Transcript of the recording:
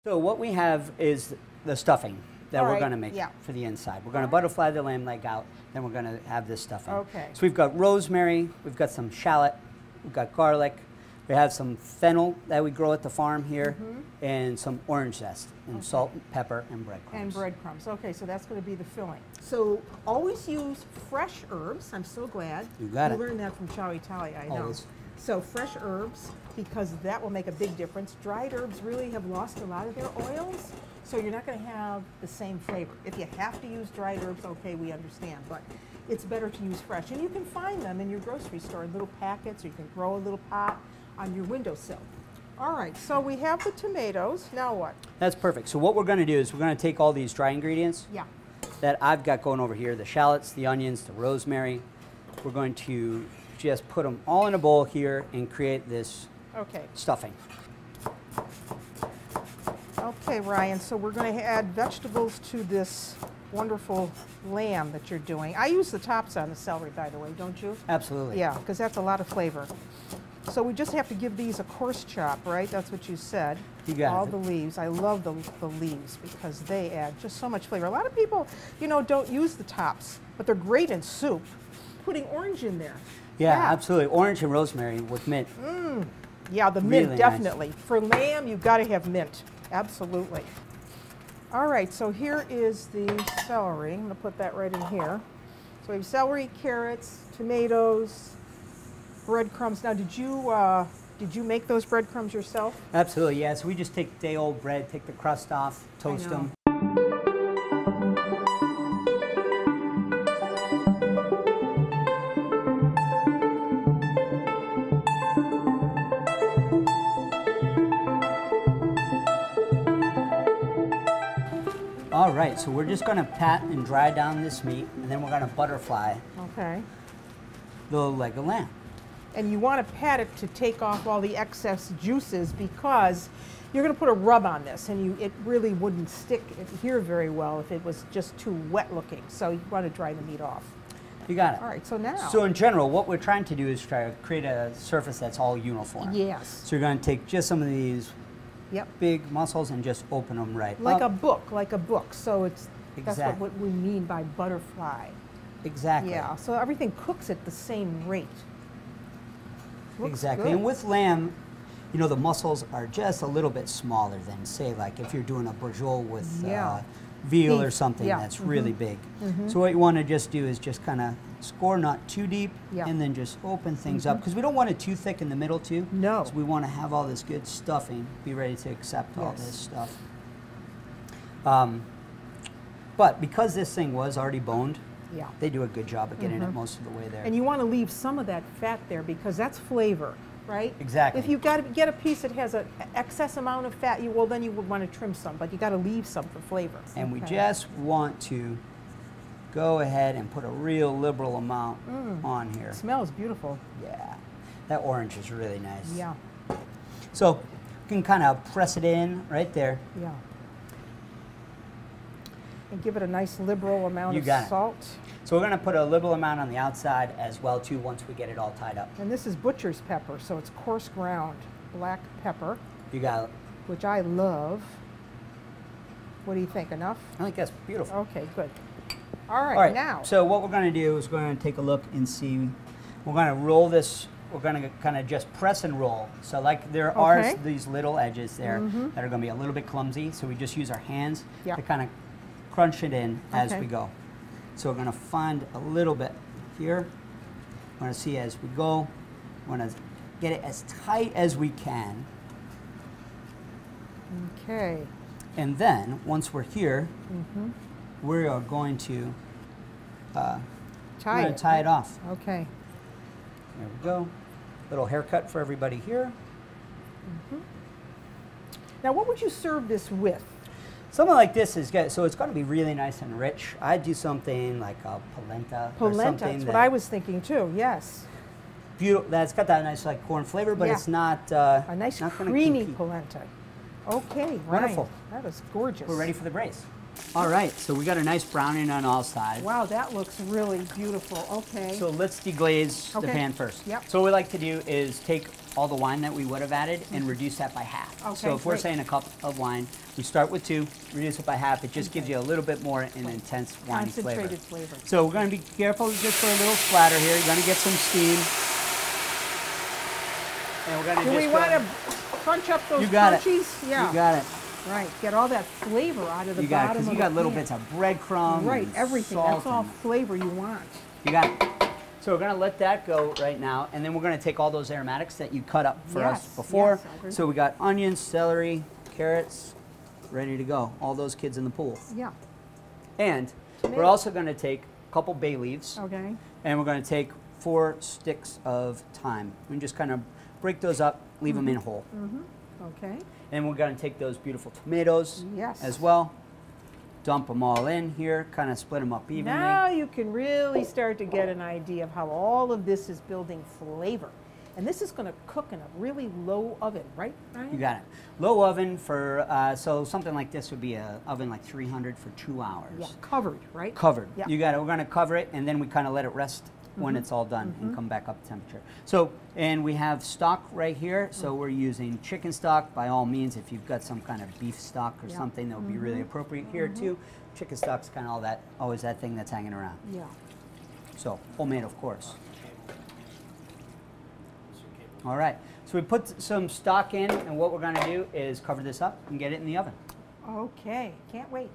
So what we have is the stuffing that we're going to make for the inside. We're going to butterfly the lamb leg out, then we're going to have this stuffing. Okay. So we've got rosemary, we've got some shallot, we've got garlic, we have some fennel that we grow at the farm here, and some orange zest, and salt, pepper, and breadcrumbs. And breadcrumbs. Okay, so that's going to be the filling. So always use fresh herbs. I'm so glad. You got it. We learned that from Ciao Italia, I know. Always. So fresh herbs, because that will make a big difference. Dried herbs really have lost a lot of their oils, so you're not going to have the same flavor. If you have to use dried herbs, okay, we understand, but it's better to use fresh. And you can find them in your grocery store in little packets, or you can grow a little pot on your windowsill. All right, so we have the tomatoes. Now what? That's perfect. So what we're going to do is we're going to take all these dry ingredients that I've got going over here, the shallots, the onions, the rosemary. We're going to just put them all in a bowl here and create this stuffing. Okay, Ryan, so we're going to add vegetables to this wonderful lamb that you're doing. I use the tops on the celery, by the way, don't you? Absolutely. Yeah, because that's a lot of flavor. So we just have to give these a coarse chop, right? That's what you said. You got all the leaves. I love the leaves because they add just so much flavor. A lot of people, you know, don't use the tops, but they're great in soup. Putting orange in there. Yeah, absolutely. Orange and rosemary with mint. Yeah, the mint, definitely. Nice. For lamb, you've got to have mint. Absolutely. All right, so here is the celery. I'm going to put that right in here. So we have celery, carrots, tomatoes, breadcrumbs. Now, did you make those breadcrumbs yourself? Absolutely, yeah. So we just take day-old bread, take the crust off, toast them. All right, so we're just going to pat and dry down this meat, and then we're going to butterfly the leg of lamb. And you want to pat it to take off all the excess juices because you're going to put a rub on this, and it really wouldn't stick here very well if it was just too wet looking. So you want to dry the meat off. You got it. All right, so now. So in general, what we're trying to do is try to create a surface that's all uniform. Yes. So you're going to take just some of these big mussels and just open them right like up. Like a book. So it's that's what we mean by butterfly. Exactly. Yeah. So everything cooks at the same rate. Looks good. And with lamb, you know, the mussels are just a little bit smaller than, say, like if you're doing a braciole with veal or something that's really big. So what you want to just do is just kind of score not too deep and then just open things up, because we don't want it too thick in the middle too. No. So we want to have all this good stuffing, be ready to accept all this stuff. But because this thing was already boned, they do a good job of getting it most of the way there. And you want to leave some of that fat there because that's flavor, right? Exactly. If you've got to get a piece that has an excess amount of fat, then you would want to trim some, but you got to leave some for flavor. And we just want to go ahead and put a real liberal amount on here. It smells beautiful. Yeah, that orange is really nice. Yeah. So you can kind of press it in right there. Yeah. And give it a nice liberal amount of salt. So we're going to put a liberal amount on the outside as well too once we get it all tied up. And this is butcher's pepper, so it's coarse ground black pepper. You got it. Which I love. What do you think? Enough? I think that's beautiful. Okay, good. All right, now. So what we're going to do is we're going to take a look and see. We're going to roll this. We're going to kind of just press and roll. So like there are these little edges there that are going to be a little bit clumsy. So we just use our hands to kind of crunch it in as we go. So we're going to find a little bit here. We're going to see as we go. We're going to get it as tight as we can. Okay. And then once we're here, we are going to tie it off. Okay. There we go. Little haircut for everybody here. Now, what would you serve this with? Something like this is good. So it's going to be really nice and rich. I'd do something like a polenta. Polenta, that's what I was thinking too, yes. Beautiful. That's got that nice like corn flavor, but it's not a nice creamy polenta. Okay, wonderful. That is gorgeous. We're ready for the brace. All right, so we got a nice browning on all sides. Wow, that looks really beautiful. Okay. So let's deglaze the pan first. Yep. So what we like to do is take all the wine that we would have added and reduce that by half. Okay, so if we're great. saying a cup of wine, we start with 2, reduce it by half. It just gives you a little bit more an intense winey flavor. Concentrated flavor. So we're going to be careful just for a little splatter here. You're going to get some steam. And we're going to Do we want to crunch up those crunchies? Yeah. You got it. Right. Get all that flavor out of the You got it, bottom because of you got the little pan. bits of breadcrumbs. Right, and everything. salt That's all and- flavor you want. You got it. So we're going to let that go right now, and then we're going to take all those aromatics that you cut up for us Yes, before. yes, I agree. So we got onions, celery, carrots, ready to go. All those kids in the pool. Yeah. And we're Tomato. also going to take a couple bay leaves, Okay. and we're going to take 4 sticks of thyme. We can just kind of break those up, leave them in whole. Okay. And we're going to take those beautiful tomatoes Yes. as well. Dump them all in here, kind of split them up evenly. Now you can really start to get an idea of how all of this is building flavor. And this is going to cook in a really low oven, right, Ryan? You got it. Low oven for, so something like this would be an oven like 300 for 2 hours. Yeah, covered, right? Covered. Yeah. You got it. We're going to cover it, and then we kind of let it rest when it's all done and come back up to temperature. So, and we have stock right here. So we're using chicken stock. By all means, if you've got some kind of beef stock or something, that would be really appropriate here too. Chicken stock's kind of all that, always that thing that's hanging around. Yeah. So homemade, of course. All right. So we put some stock in, and what we're going to do is cover this up and get it in the oven. Okay. Can't wait.